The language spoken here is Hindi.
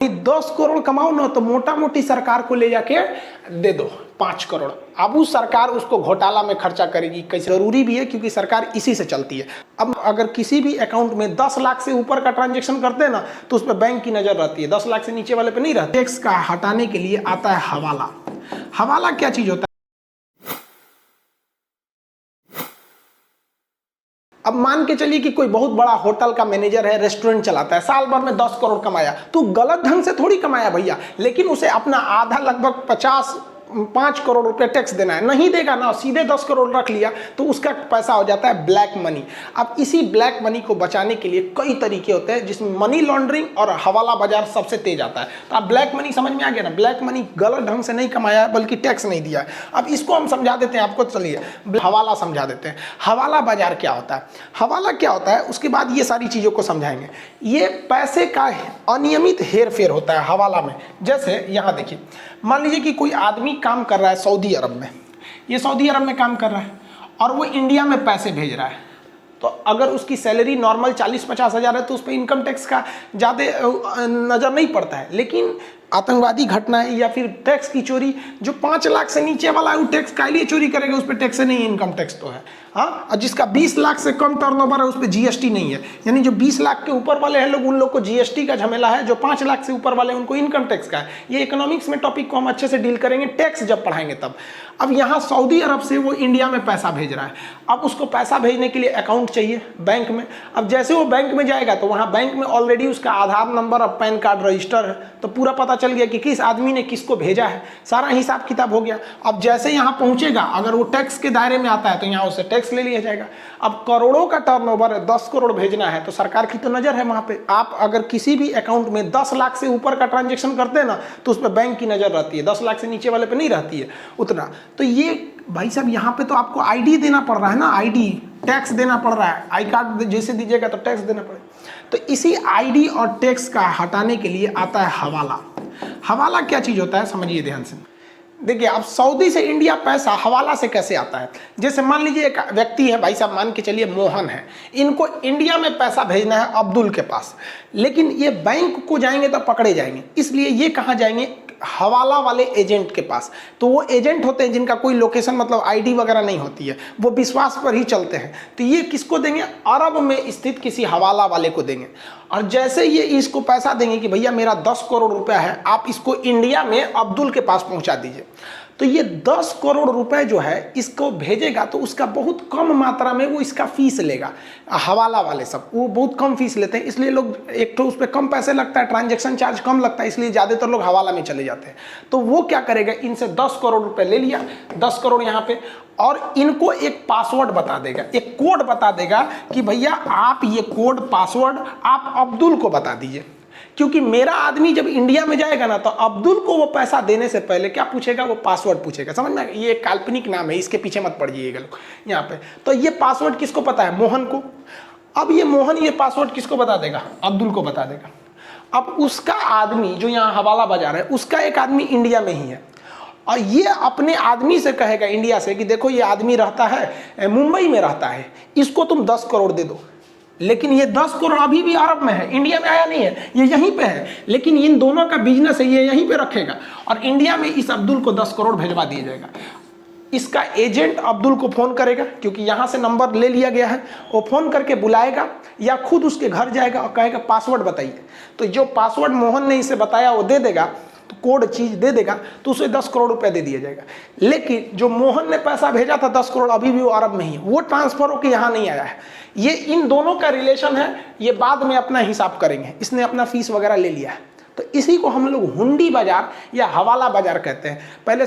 10 करोड़ कमाओ ना तो मोटा मोटी सरकार को ले जाके दे दो 5 करोड़। अब उस सरकार उसको घोटाला में खर्चा करेगी, कैसे जरूरी भी है क्योंकि सरकार इसी से चलती है। अब अगर किसी भी अकाउंट में 10 लाख से ऊपर का ट्रांजैक्शन करते हैं ना तो उस पर बैंक की नजर रहती है, 10 लाख से नीचे वाले पे नहीं रहती। टैक्स का हटाने के लिए आता है हवाला। हवाला क्या चीज होता है? अब मान के चलिए कि कोई बहुत बड़ा होटल का मैनेजर है, रेस्टोरेंट चलाता है, साल भर में 10 करोड़ कमाया, तो गलत ढंग से थोड़ी कमाया भैया, लेकिन उसे अपना आधा लगभग 5 करोड़ रुपए टैक्स देना है, नहीं देगा ना, सीधे 10 करोड़ रख लिया तो उसका पैसा हो जाता है ब्लैक मनी। अब इसी ब्लैक मनी को बचाने के लिए कई तरीके होते हैं जिसमें मनी लॉन्ड्रिंग और हवाला बाजार सबसे तेज आता है। तो आप ब्लैक मनी समझ में आ गया ना, ब्लैक मनी गलत ढंग से नहीं कमाया है बल्कि टैक्स नहीं दिया है। अब इसको हम समझा देते हैं आपको, चलिए हवाला समझा देते हैं। हवाला बाजार क्या होता है, हवाला क्या होता है, उसके बाद ये सारी चीज़ों को समझाएंगे। ये पैसे का अनियमित हेर फेर होता है हवाला में। जैसे यहाँ देखिए, मान लीजिए कि कोई आदमी काम कर रहा है सऊदी अरब में, ये सऊदी अरब में काम कर रहा है और वो इंडिया में पैसे भेज रहा है, तो अगर उसकी सैलरी नॉर्मल 40-50 हज़ार है तो उस पर इनकम टैक्स का ज़्यादा नज़र नहीं पड़ता है। लेकिन आतंकवादी घटनाएं या फिर टैक्स की चोरी, जो 5 लाख से नीचे वाला है वो टैक्स का लिए चोरी करेगा, उस पर टैक्स नहीं, इनकम टैक्स तो है। हाँ, और जिसका 20 लाख से कम टर्नओवर है उस पर जीएसटी नहीं है। यानी जो 20 लाख के ऊपर वाले हैं लोग, उन लोग को जीएसटी का झमेला है, जो 5 लाख से ऊपर वाले उनको इनकम टैक्स का है। ये इकोनॉमिक्स में टॉपिक को हम अच्छे से डील करेंगे, टैक्स जब पढ़ाएंगे तब। अब यहाँ सऊदी अरब से वो इंडिया में पैसा भेज रहा है, अब उसको पैसा भेजने के लिए अकाउंट चाहिए बैंक में। अब जैसे वो बैंक में जाएगा तो वहाँ बैंक में ऑलरेडी उसका आधार नंबर और पैन कार्ड रजिस्टर है, तो पूरा पता चल गया कि किस आदमी ने किसको भेजा है, सारा हिसाब किताब हो गया। अब जैसे यहाँ पहुँचेगा, अगर वो टैक्स के दायरे में आता है तो यहाँ उससे टैक्स ले लिया जाएगा। अब करोड़ों का टर्नओवर है, 10 करोड़ भेजना है तो सरकार की तो नज़र है वहाँ पे। आप अगर किसी भी अकाउंट में 10 लाख से ऊपर का ट्रांजेक्शन करते हैं ना तो उस पर बैंक की नज़र रहती है, 10 लाख से नीचे वाले पे नहीं रहती है उतना। तो ये भाई साहब यहाँ पे तो आपको आईडी देना पड़ रहा है ना, आईडी टैक्स देना पड़ रहा है, आई कार्ड जैसे दीजिएगा तो टैक्स देना पड़ेगा। तो इसी आईडी और टैक्स का हटाने के लिए आता है हवाला। हवाला क्या चीज़ होता है समझिए ध्यान से। देखिए, अब सऊदी से इंडिया पैसा हवाला से कैसे आता है। जैसे मान लीजिए एक व्यक्ति है, भाई साहब मान के चलिए मोहन है, इनको इंडिया में पैसा भेजना है अब्दुल के पास, लेकिन ये बैंक को जाएंगे तो पकड़े जाएंगे, इसलिए ये कहाँ जाएंगे, हवाला वाले एजेंट के पास। तो वो एजेंट होते हैं जिनका कोई लोकेशन मतलब आईडी वगैरह नहीं होती है, वो विश्वास पर ही चलते हैं। तो ये किसको देंगे, अरब में स्थित किसी हवाला वाले को देंगे। और जैसे ये इसको पैसा देंगे कि भैया मेरा 10 करोड़ रुपया है, आप इसको इंडिया में अब्दुल के पास पहुंचा दीजिए, तो ये 10 करोड़ रुपए जो है इसको भेजेगा तो उसका बहुत कम मात्रा में वो इसका फीस लेगा। हवाला वाले सब वो बहुत कम फीस लेते हैं, इसलिए लोग एक तो उस पर कम पैसे लगता है, ट्रांजैक्शन चार्ज कम लगता है, इसलिए ज़्यादातर लोग हवाला में चले जाते हैं। तो वो क्या करेगा, इनसे 10 करोड़ रुपए ले लिया, 10 करोड़ यहाँ पे, और इनको एक पासवर्ड बता देगा, एक कोड बता देगा कि भैया आप ये कोड पासवर्ड आप अब्दुल को बता दीजिए, क्योंकि मेरा आदमी जब इंडिया में जाएगा ना तो अब्दुल को वो पैसा देने से पहले क्या पूछेगा, वो पासवर्ड पूछेगा। समझ में, ये एक काल्पनिक नाम है, इसके पीछे मत पड़ जाइएगा लोग यहाँ पे। तो ये पासवर्ड किसको पता है, मोहन को। अब ये मोहन ये पासवर्ड किसको बता देगा, अब्दुल को बता देगा। अब उसका आदमी जो यहाँ हवाला बाजार है, उसका एक आदमी इंडिया में ही है, और ये अपने आदमी से कहेगा इंडिया से कि देखो ये आदमी रहता है मुंबई में रहता है, इसको तुम 10 करोड़ दे दो। लेकिन ये 10 करोड़ अभी भी अरब में है, इंडिया में आया नहीं है, ये यहीं पे है, लेकिन इन दोनों का बिजनेस है, ये यहीं पे रखेगा और इंडिया में इस अब्दुल को 10 करोड़ भेजवा दिया जाएगा। इसका एजेंट अब्दुल को फ़ोन करेगा, क्योंकि यहाँ से नंबर ले लिया गया है, वो फ़ोन करके बुलाएगा या खुद उसके घर जाएगा और कहेगा पासवर्ड बताइए। तो जो पासवर्ड मोहन ने इसे बताया वो दे देगा, तो कोड चीज़ दे देगा, तो उसे 10 करोड़ रुपए दे दिया जाएगा। लेकिन जो मोहन ने पैसा भेजा था 10 करोड़, अभी भी वो अरब में ही है, वो ट्रांसफर होकर यहाँ नहीं आया है। ये इन दोनों का रिलेशन है, ये बाद में अपना हिसाब करेंगे, इसने अपना फीस वगैरह ले लिया है। तो इसी को हम लोग हुंडी बाजार या हवाला बाजार कहते हैं। पहले